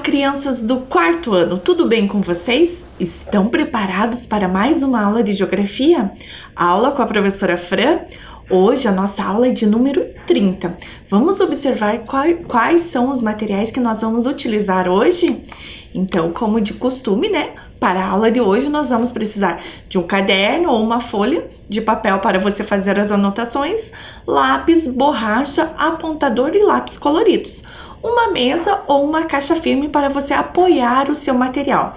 Crianças do quarto ano, tudo bem com vocês? Estão preparados para mais uma aula de geografia? Aula com a professora Fran? Hoje a nossa aula é de número 30. Vamos observar quais são os materiais que nós vamos utilizar hoje? Então, como de costume, né? Para a aula de hoje nós vamos precisar de um caderno ou uma folha de papel para você fazer as anotações, lápis, borracha, apontador e lápis coloridos, uma mesa ou uma caixa firme para você apoiar o seu material.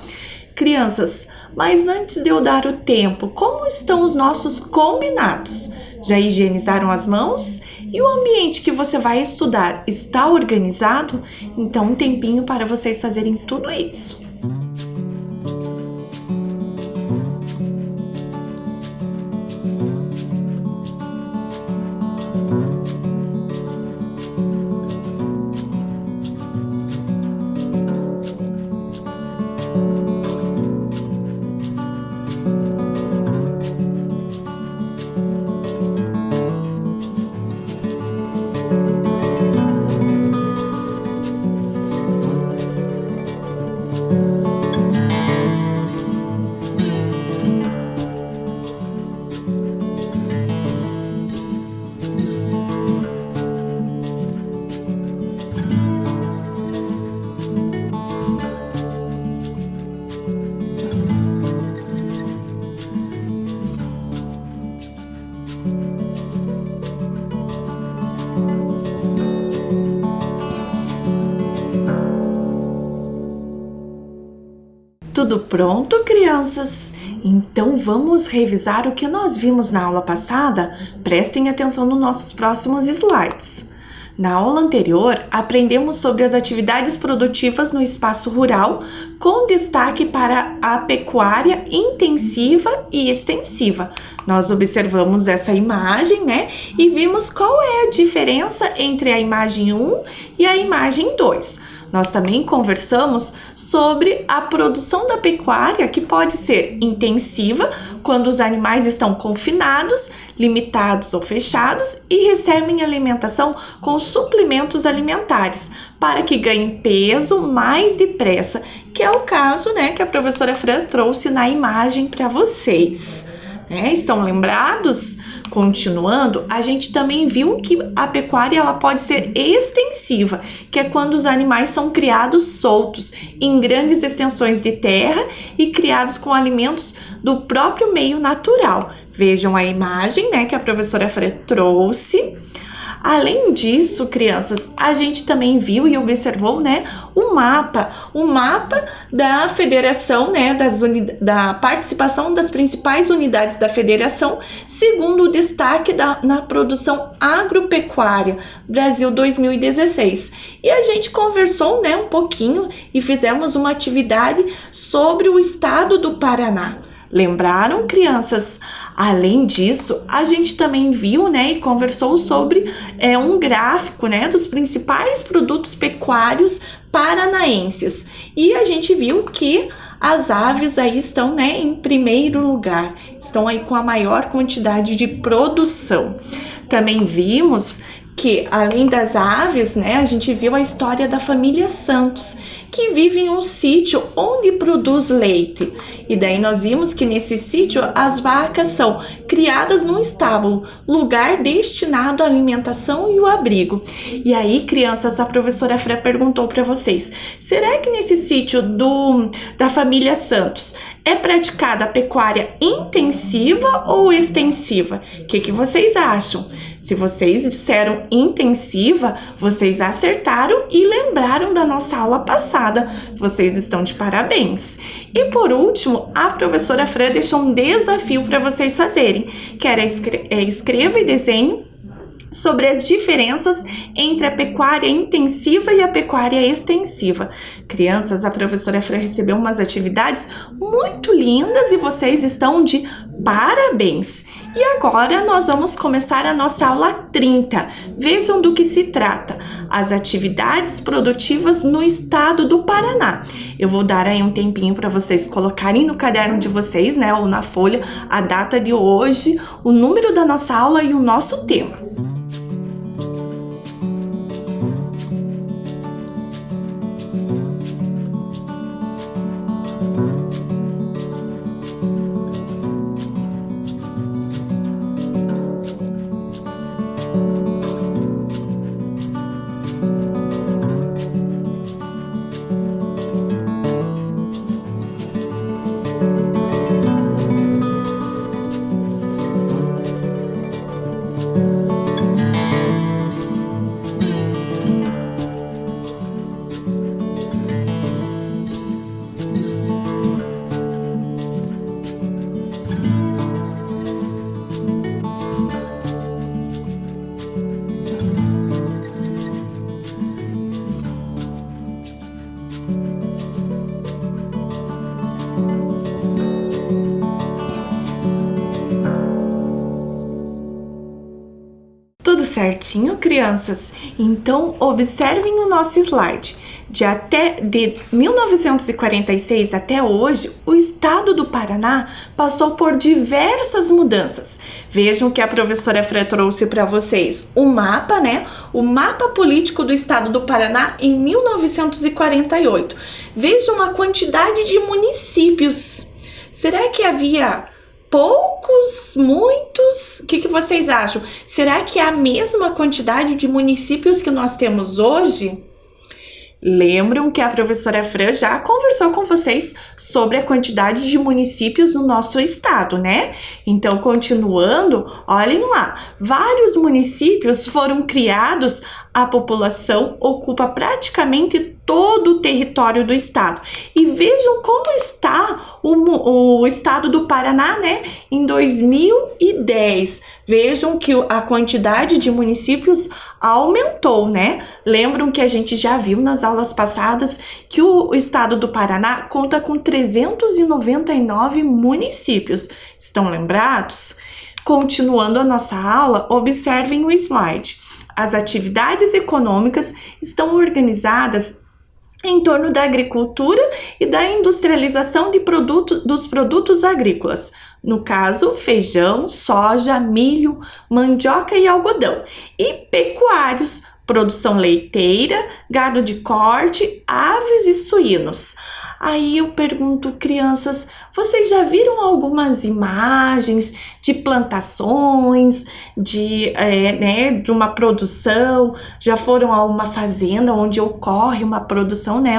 Crianças, mas antes de eu dar o tempo, como estão os nossos combinados? Já higienizaram as mãos? E o ambiente que você vai estudar está organizado? Então, um tempinho para vocês fazerem tudo isso. Tudo pronto, crianças? Então vamos revisar o que nós vimos na aula passada? Prestem atenção nos nossos próximos slides. Na aula anterior, aprendemos sobre as atividades produtivas no espaço rural, com destaque para a pecuária intensiva e extensiva. Nós observamos essa imagem, né? E vimos qual é a diferença entre a imagem 1 e a imagem 2. Nós também conversamos sobre a produção da pecuária, que pode ser intensiva, quando os animais estão confinados, limitados ou fechados e recebem alimentação com suplementos alimentares, para que ganhem peso mais depressa, que é o caso, né, que a professora Fran trouxe na imagem para vocês. Estão lembrados? Continuando, a gente também viu que a pecuária ela pode ser extensiva, que é quando os animais são criados soltos em grandes extensões de terra e criados com alimentos do próprio meio natural. Vejam a imagem, né, que a professora Fran trouxe. Além disso, crianças, a gente também viu e observou, né, o mapa da federação, né, da participação das principais unidades da federação, segundo o destaque na produção agropecuária Brasil 2016. E a gente conversou, né, um pouquinho e fizemos uma atividade sobre o estado do Paraná. Lembraram, crianças? Além disso, a gente também viu, né, e conversou sobre um gráfico, né, dos principais produtos pecuários paranaenses. E a gente viu que as aves aí estão, né, em primeiro lugar, estão aí com a maior quantidade de produção. Também vimos que, além das aves, né, a gente viu a história da família Santos, que vive em um sítio onde produz leite. E daí nós vimos que nesse sítio as vacas são criadas num estábulo, lugar destinado à alimentação e o abrigo. E aí, crianças, a professora Fran perguntou para vocês, será que nesse sítio da família Santos é praticada a pecuária intensiva ou extensiva? O que vocês acham? Se vocês disseram intensiva, vocês acertaram e lembraram da nossa aula passada. Vocês estão de parabéns. E por último, a professora Fran deixou um desafio para vocês fazerem, que era escreva e desenhe sobre as diferenças entre a pecuária intensiva e a pecuária extensiva. Crianças, a professora Fran recebeu umas atividades muito lindas e vocês estão de parabéns! E agora nós vamos começar a nossa aula 30. Vejam do que se trata. As atividades produtivas no estado do Paraná. Eu vou dar aí um tempinho para vocês colocarem no caderno de vocês, né, ou na folha, a data de hoje, o número da nossa aula e o nosso tema. certinho, crianças. Então, observem o nosso slide. De 1946 até hoje, o estado do Paraná passou por diversas mudanças. Vejam que a professora Fran trouxe para vocês o mapa, né? O mapa político do estado do Paraná em 1948. Vejam a quantidade de municípios. Será que havia poucos, muitos? O que vocês acham? Será que é a mesma quantidade de municípios que nós temos hoje? Lembram que a professora Fran já conversou com vocês sobre a quantidade de municípios no nosso estado, né? Então, continuando, olhem lá, vários municípios foram criados, a população ocupa praticamente todo o território do estado. E vejam como está o estado do Paraná, né? Em 2010. Vejam que a quantidade de municípios aumentou, né? Lembram que a gente já viu nas aulas passadas que o estado do Paraná conta com 399 municípios. Estão lembrados? Continuando a nossa aula, observem o slide. As atividades econômicas estão organizadas em torno da agricultura e da industrialização dos produtos agrícolas. No caso, feijão, soja, milho, mandioca e algodão. E pecuários, produção leiteira, gado de corte, aves e suínos. Aí eu pergunto, crianças, vocês já viram algumas imagens de plantações, de uma produção? Já foram a uma fazenda onde ocorre uma produção, né,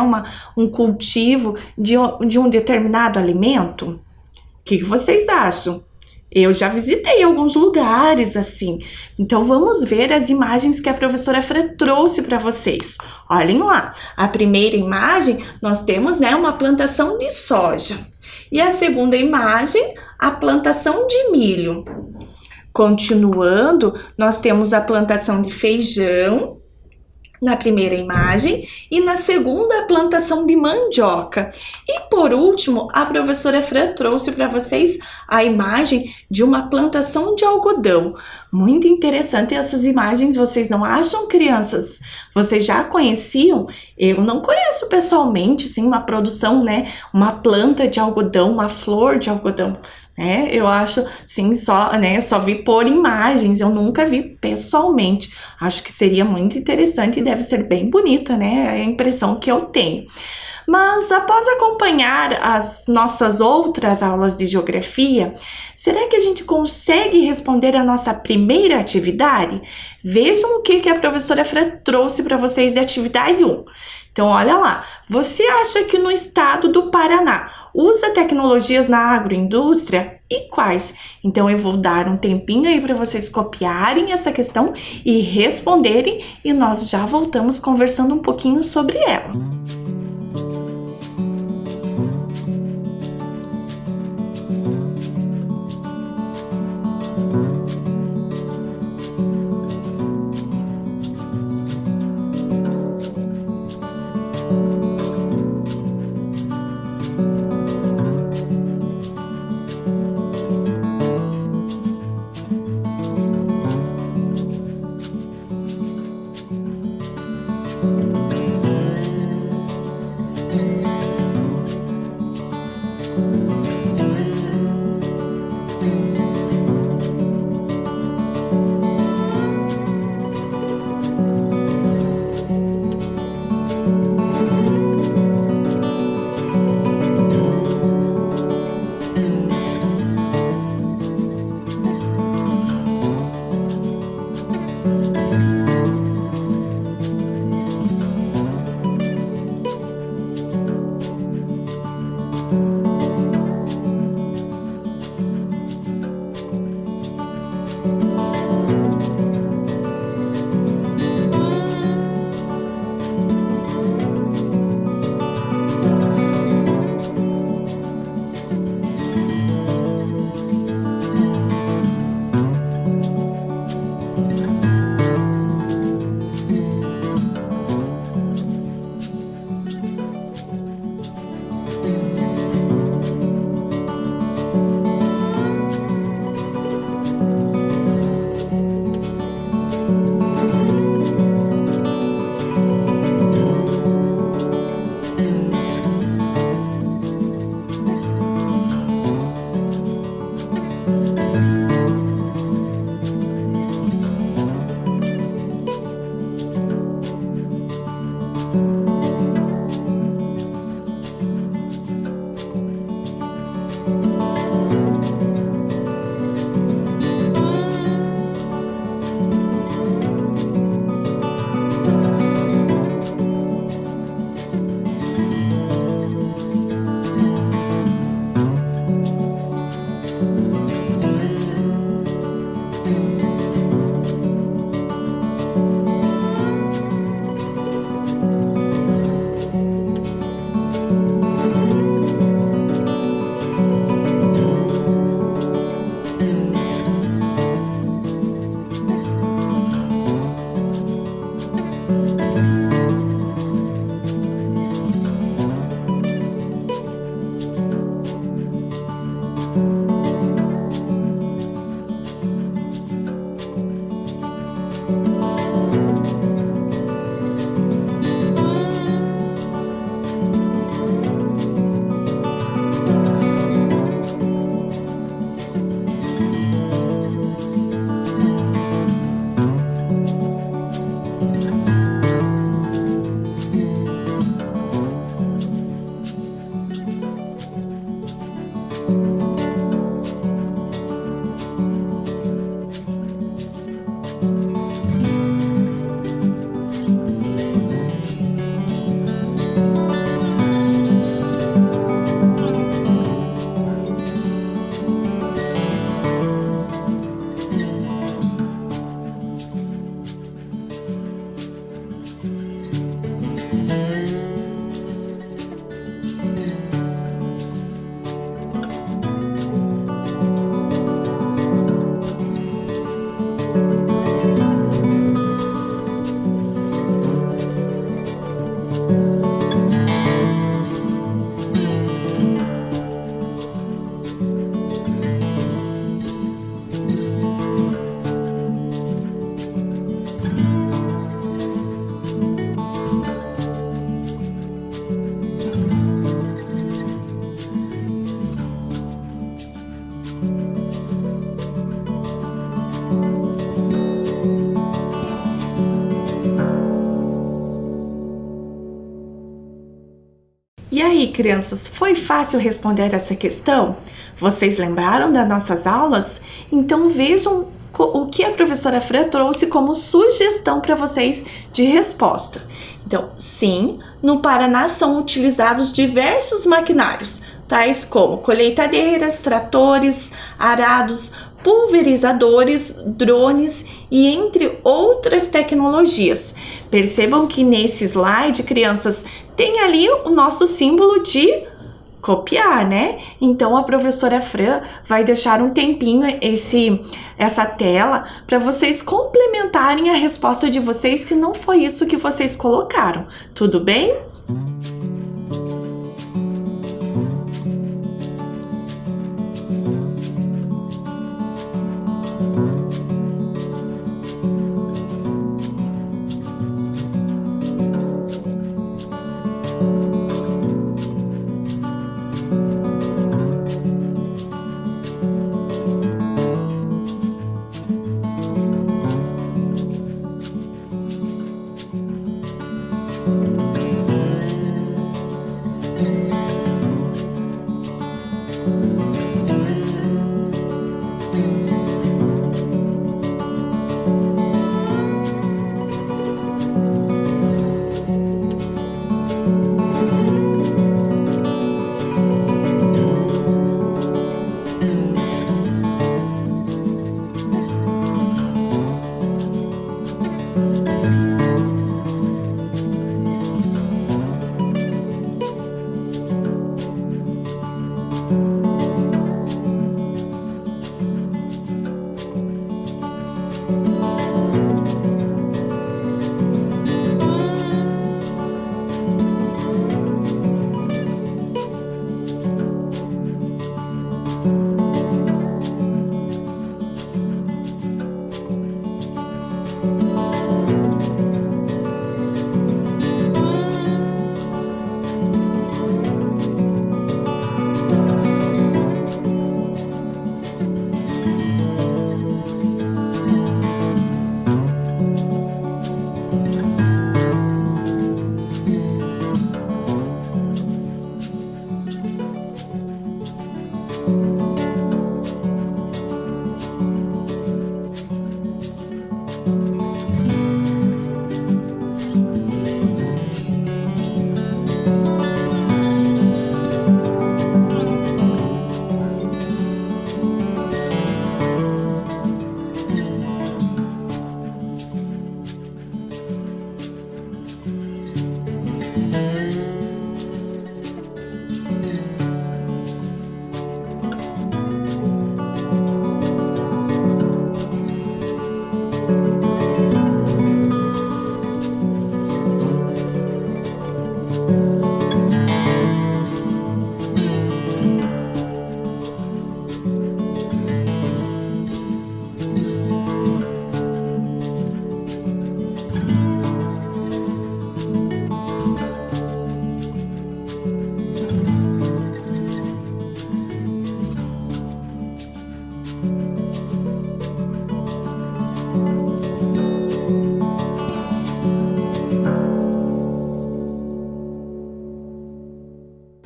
um cultivo de um determinado alimento? O que vocês acham? Eu já visitei alguns lugares assim. Então vamos ver as imagens que a professora Fran trouxe para vocês. Olhem lá. A primeira imagem, nós temos, né, uma plantação de soja. E a segunda imagem, a plantação de milho. Continuando, nós temos a plantação de feijão na primeira imagem e na segunda a plantação de mandioca. E por último, a professora Fran trouxe para vocês a imagem de uma plantação de algodão. Muito interessante essas imagens, vocês não acham, crianças? Vocês já conheciam? Eu não conheço pessoalmente, sim, uma produção, né, uma planta de algodão, uma flor de algodão. Eu acho, sim, só vi por imagens, eu nunca vi pessoalmente. Acho que seria muito interessante e deve ser bem bonita, né? É a impressão que eu tenho. Mas após acompanhar as nossas outras aulas de geografia, será que a gente consegue responder a nossa primeira atividade? Vejam o que a professora Fran trouxe para vocês de atividade 1. Então, olha lá, você acha que no estado do Paraná usa tecnologias na agroindústria e quais? Então, eu vou dar um tempinho aí para vocês copiarem essa questão e responderem e nós já voltamos conversando um pouquinho sobre ela. crianças, foi fácil responder essa questão? Vocês lembraram das nossas aulas? Então vejam o que a professora Fran trouxe como sugestão para vocês de resposta. Então, sim, no Paraná são utilizados diversos maquinários, tais como colheitadeiras, tratores, arados, pulverizadores, drones e entre outras tecnologias. Percebam que nesse slide, crianças, tem ali o nosso símbolo de copiar, né? Então a professora Fran vai deixar um tempinho essa tela para vocês complementarem a resposta de vocês se não foi isso que vocês colocaram. Tudo bem?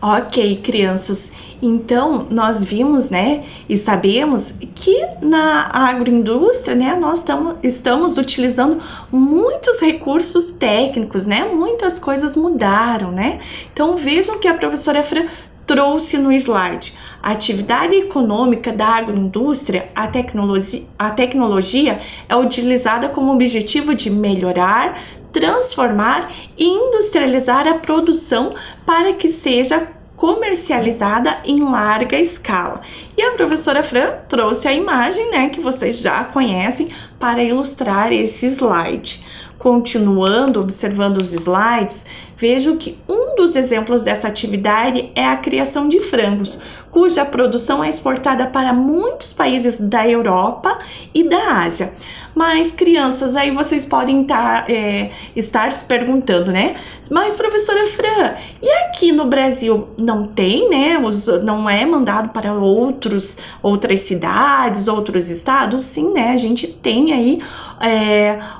Ok, crianças, então nós vimos, né, e sabemos que na agroindústria, né, nós estamos utilizando muitos recursos técnicos, né, muitas coisas mudaram, né, então vejam que a professora Fran trouxe no slide. A atividade econômica da agroindústria, a tecnologia é utilizada como objetivo de melhorar, transformar e industrializar a produção para que seja comercializada em larga escala. E a professora Fran trouxe a imagem, né, que vocês já conhecem para ilustrar esse slide. Continuando observando os slides, vejo que um dos exemplos dessa atividade é a criação de frangos, cuja produção é exportada para muitos países da Europa e da Ásia. Mas, crianças, aí vocês podem estar se perguntando, né? Mas, professora Fran, e aqui no Brasil não tem, né? Não é mandado para outras cidades, outros estados? Sim, né? A gente tem aí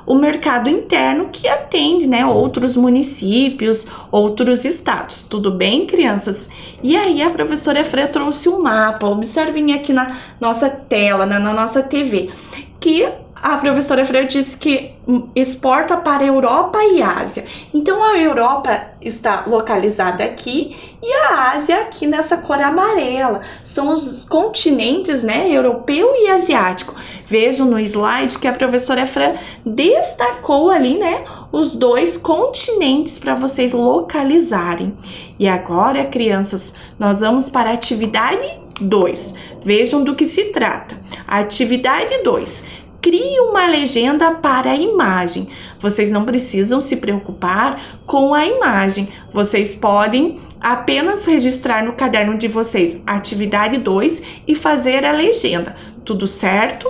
o mercado interno que atende, né? Outros municípios, outros estados. Tudo bem, crianças? E aí a professora Fran trouxe um mapa. Observem aqui na nossa tela, na nossa TV, que a professora Freire disse que exporta para a Europa e Ásia. Então a Europa está localizada aqui e a Ásia aqui nessa cor amarela. São os continentes, né, europeu e asiático. Vejam no slide que a professora Fran destacou ali, né, os dois continentes para vocês localizarem. E agora, crianças, nós vamos para a atividade 2. Vejam do que se trata. A atividade 2. Crie uma legenda para a imagem. Vocês não precisam se preocupar com a imagem. Vocês podem apenas registrar no caderno de vocês a atividade 2 e fazer a legenda. Tudo certo?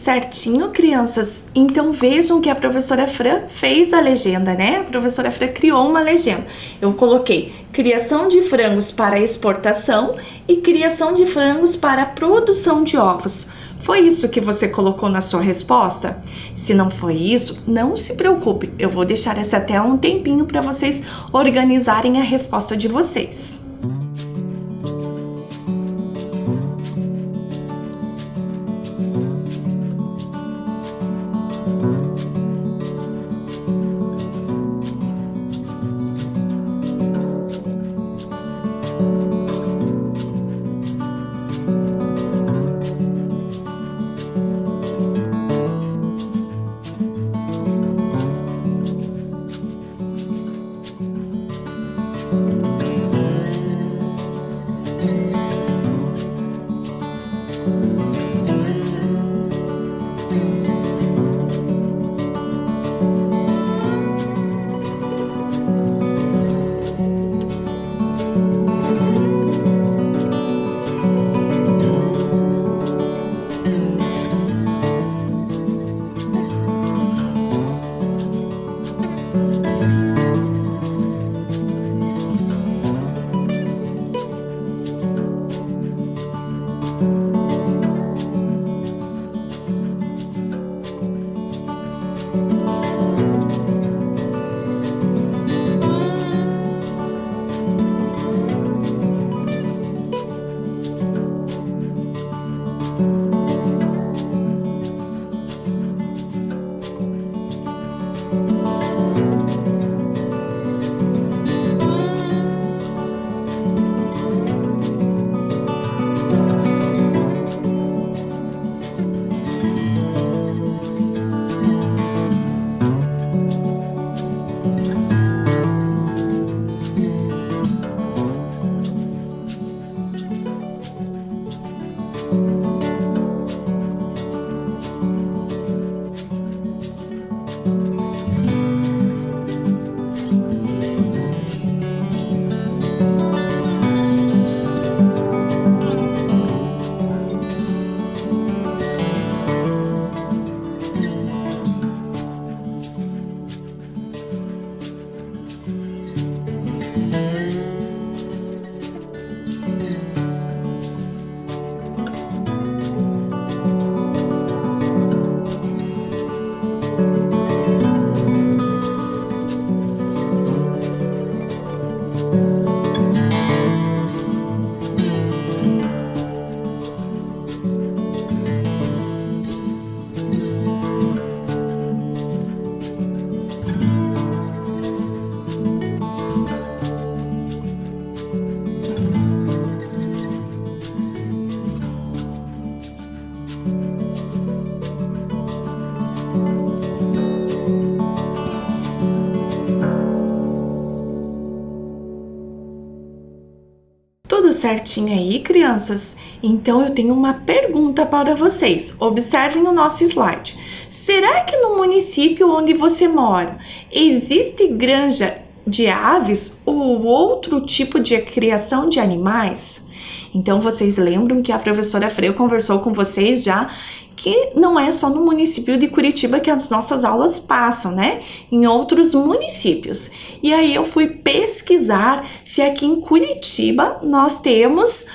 Certinho, crianças? Então vejam que a professora Fran fez a legenda, né? A professora Fran criou uma legenda. Eu coloquei criação de frangos para exportação e criação de frangos para produção de ovos. Foi isso que você colocou na sua resposta? Se não foi isso, não se preocupe. Eu vou deixar essa tela um tempinho para vocês organizarem a resposta de vocês. Tudo certinho aí, crianças? Então eu tenho uma pergunta para vocês. Observem o nosso slide. Será que no município onde você mora existe granja de aves ou outro tipo de criação de animais? Então vocês lembram que a professora Freio conversou com vocês já que não é só no município de Curitiba que as nossas aulas passam, né? Em outros municípios. E aí eu fui pesquisar se aqui em Curitiba nós temos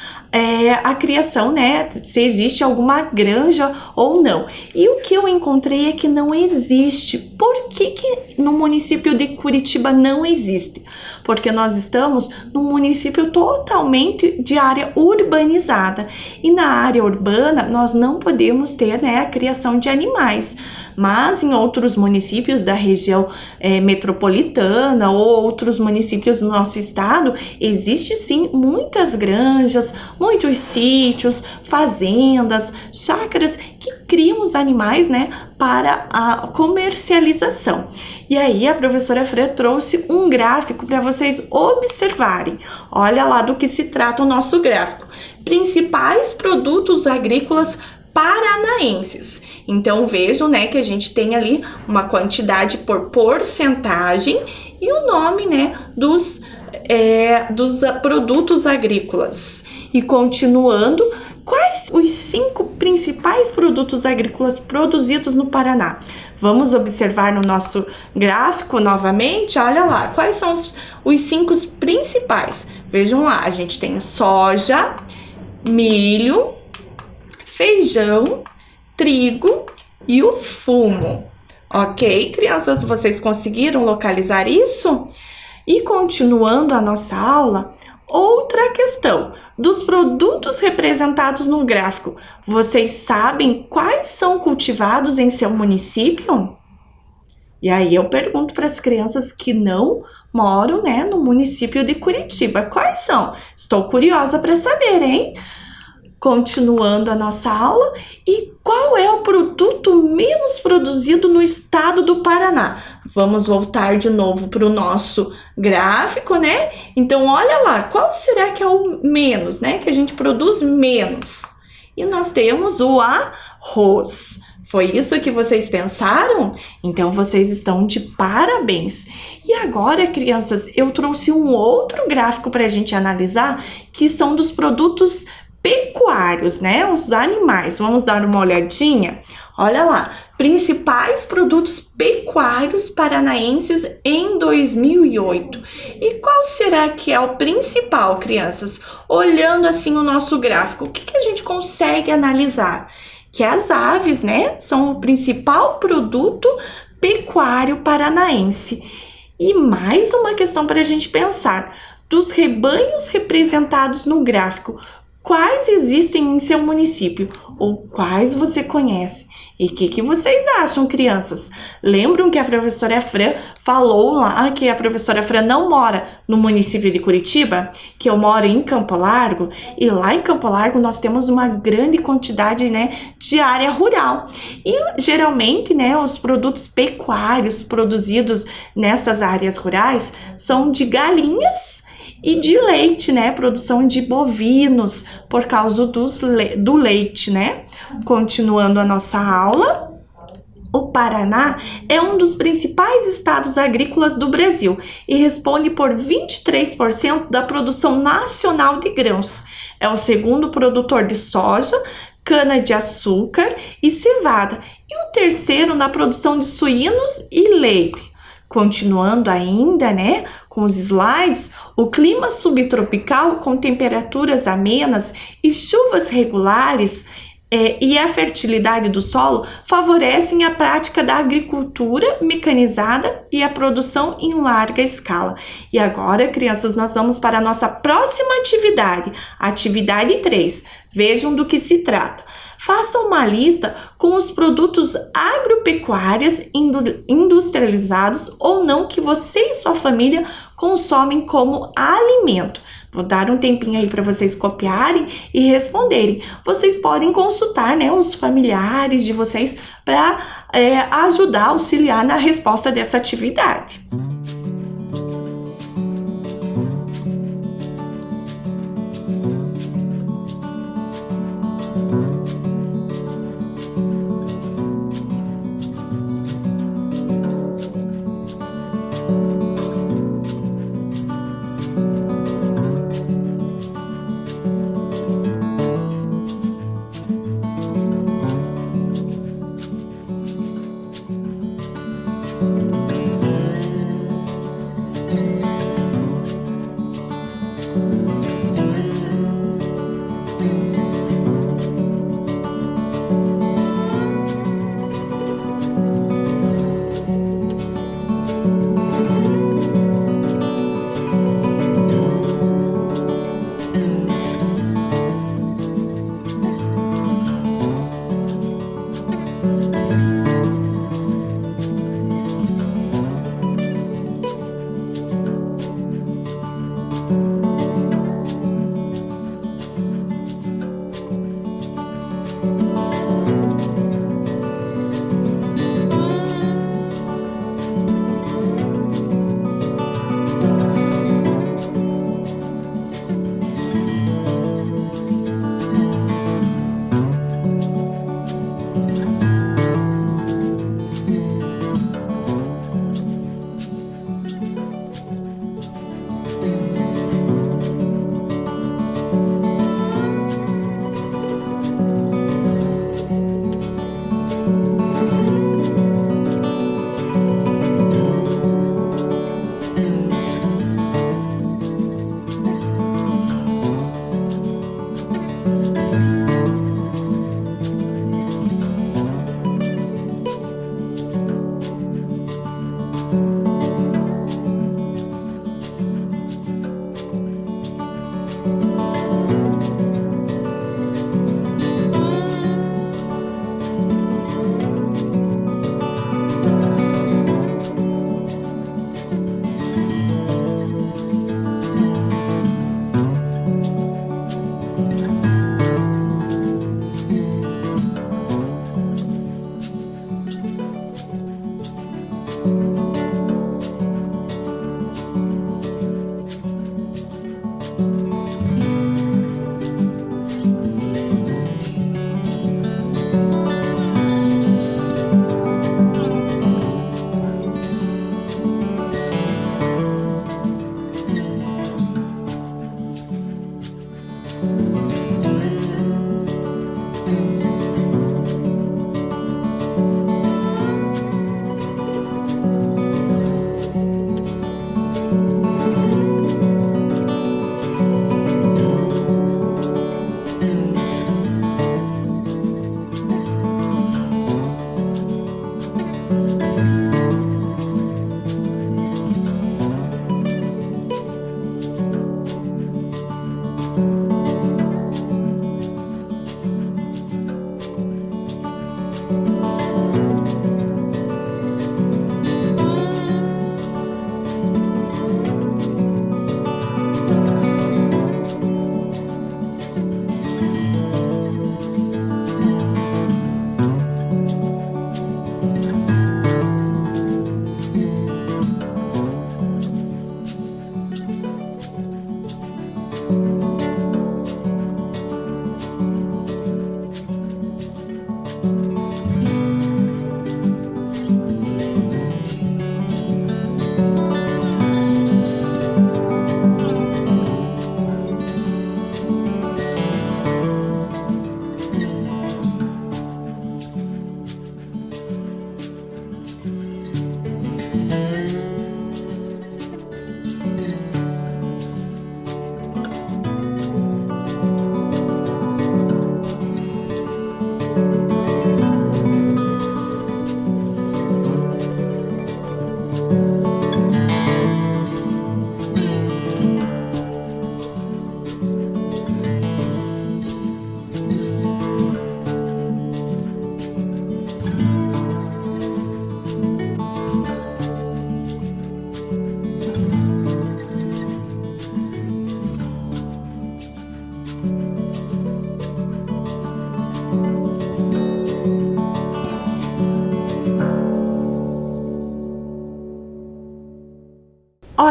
a criação, né? Se existe alguma granja ou não. E o que eu encontrei é que não existe. Por que no município de Curitiba não existe? Porque nós estamos num município totalmente de área urbanizada. E na área urbana nós não podemos ter, né, a criação de animais. Mas em outros municípios da região metropolitana ou outros municípios do nosso estado, existe sim muitas granjas, muitos sítios, fazendas, chácaras que criam os animais, né, para a comercialização. E aí a professora Fran trouxe um gráfico para vocês observarem. Olha lá do que se trata o nosso gráfico. Principais produtos agrícolas paranaenses. Então vejam, né, que a gente tem ali uma quantidade por porcentagem e o nome, né, dos produtos agrícolas. E continuando, quais os 5 principais produtos agrícolas produzidos no Paraná? Vamos observar no nosso gráfico novamente. Olha lá, quais são os 5 principais? Vejam lá, a gente tem soja, milho, feijão, trigo e o fumo. Ok, crianças, vocês conseguiram localizar isso? E continuando a nossa aula, outra questão, dos produtos representados no gráfico, vocês sabem quais são cultivados em seu município? E aí eu pergunto para as crianças que não moram, né, no município de Curitiba, quais são? Estou curiosa para saber, hein? Continuando a nossa aula, e qual é o produto menos produzido no estado do Paraná? Vamos voltar de novo para o nosso gráfico, né? Então, olha lá, qual será que é o menos, né? Que a gente produz menos. E nós temos o arroz. Foi isso que vocês pensaram? Então, vocês estão de parabéns. E agora, crianças, eu trouxe um outro gráfico para a gente analisar, que são dos produtos pecuários, né? Os animais. Vamos dar uma olhadinha? Olha lá, principais produtos pecuários paranaenses em 2008. E qual será que é o principal, crianças? Olhando assim o nosso gráfico, o que a gente consegue analisar? Que as aves, né, são o principal produto pecuário paranaense. E mais uma questão para a gente pensar: dos rebanhos representados no gráfico, quais existem em seu município ou quais você conhece? E o que vocês acham, crianças? Lembram que a professora Fran falou lá que a professora Fran não mora no município de Curitiba, que eu moro em Campo Largo, e lá em Campo Largo nós temos uma grande quantidade, né, de área rural. E geralmente, né, os produtos pecuários produzidos nessas áreas rurais são de galinhas e de leite, né? Produção de bovinos por causa do leite, né? Continuando a nossa aula, o Paraná é um dos principais estados agrícolas do Brasil e responde por 23% da produção nacional de grãos. É o segundo produtor de soja, cana-de-açúcar e cevada, e o terceiro na produção de suínos e leite. Continuando ainda, né, com os slides, o clima subtropical com temperaturas amenas e chuvas regulares e a fertilidade do solo favorecem a prática da agricultura mecanizada e a produção em larga escala. E agora, crianças, nós vamos para a nossa próxima atividade, atividade 3. Vejam do que se trata. Faça uma lista com os produtos agropecuários industrializados ou não que você e sua família consomem como alimento. Vou dar um tempinho aí para vocês copiarem e responderem. Vocês podem consultar, né, os familiares de vocês para ajudar, auxiliar na resposta dessa atividade.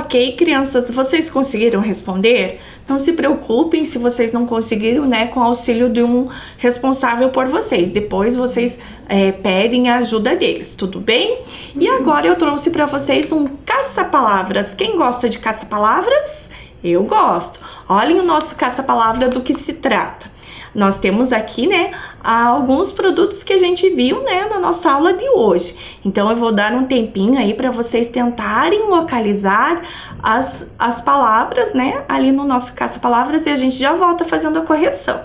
Ok, crianças, vocês conseguiram responder? Não se preocupem se vocês não conseguiram, né, com o auxílio de um responsável por vocês. Depois vocês pedem a ajuda deles, tudo bem? E agora eu trouxe para vocês um caça-palavras. Quem gosta de caça-palavras? Eu gosto. Olhem o nosso caça-palavra do que se trata. Nós temos aqui, né, alguns produtos que a gente viu, né, na nossa aula de hoje. Então, eu vou dar um tempinho aí para vocês tentarem localizar as palavras, né, ali no nosso caça-palavras e a gente já volta fazendo a correção.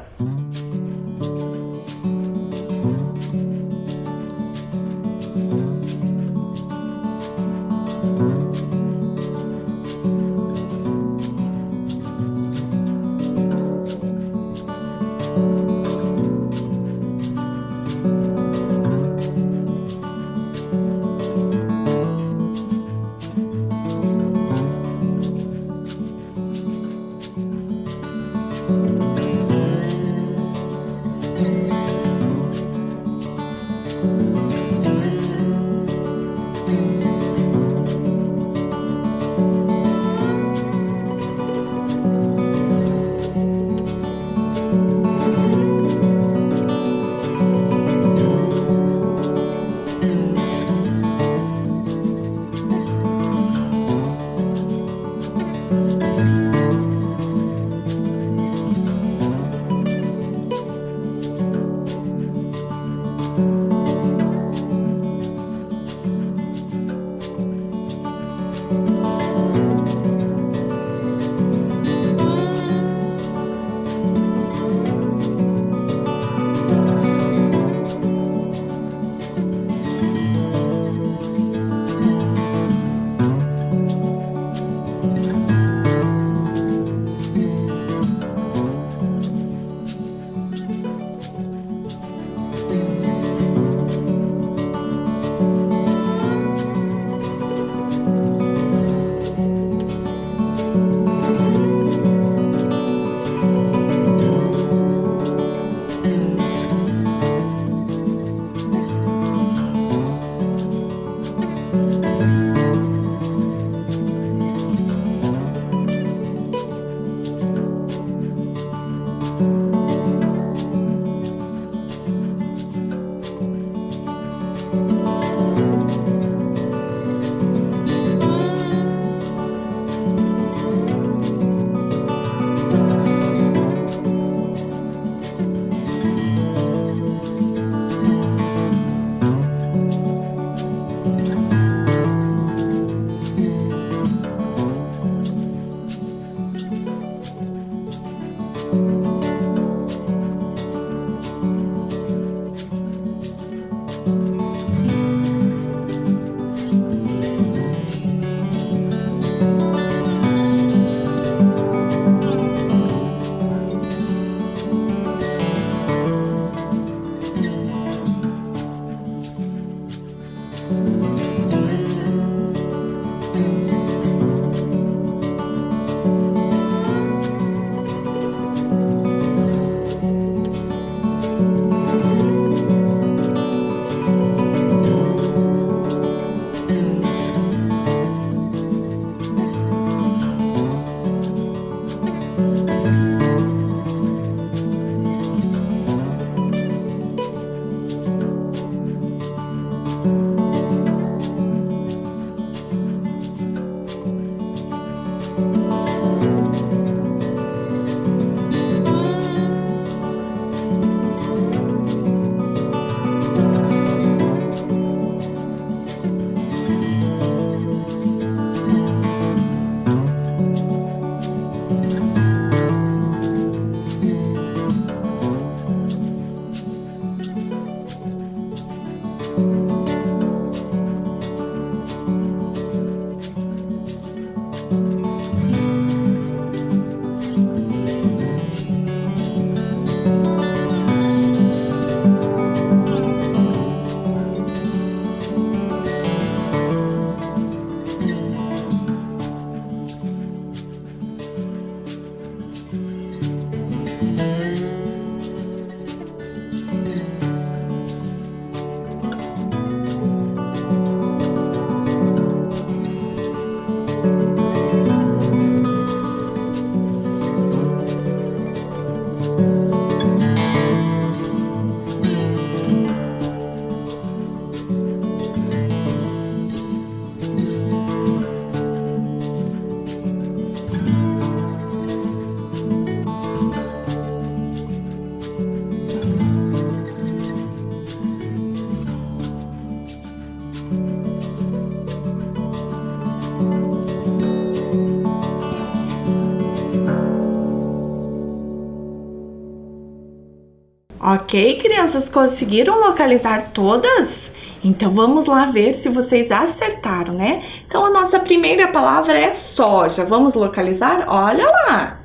Ok, crianças, conseguiram localizar todas? Então vamos lá ver se vocês acertaram, né? Então a nossa primeira palavra é soja. Vamos localizar? Olha lá!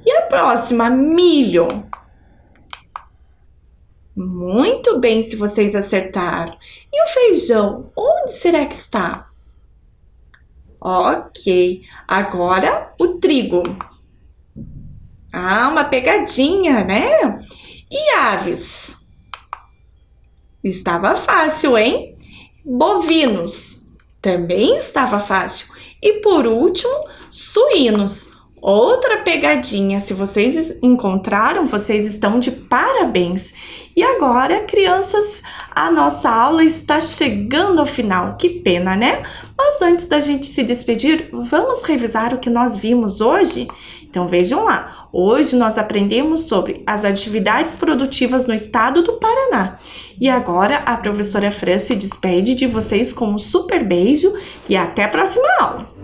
E a próxima? Milho. Muito bem se vocês acertaram. E o feijão? Onde será que está? Ok. Agora o trigo. Ah, uma pegadinha, né? E aves? Estava fácil, hein? Bovinos. Também estava fácil. E por último, suínos. Outra pegadinha. Se vocês encontraram, vocês estão de parabéns. E agora, crianças, a nossa aula está chegando ao final. Que pena, né? Mas antes da gente se despedir, vamos revisar o que nós vimos hoje? Então vejam lá, hoje nós aprendemos sobre as atividades produtivas no estado do Paraná. E agora a professora Fran se despede de vocês com um super beijo e até a próxima aula!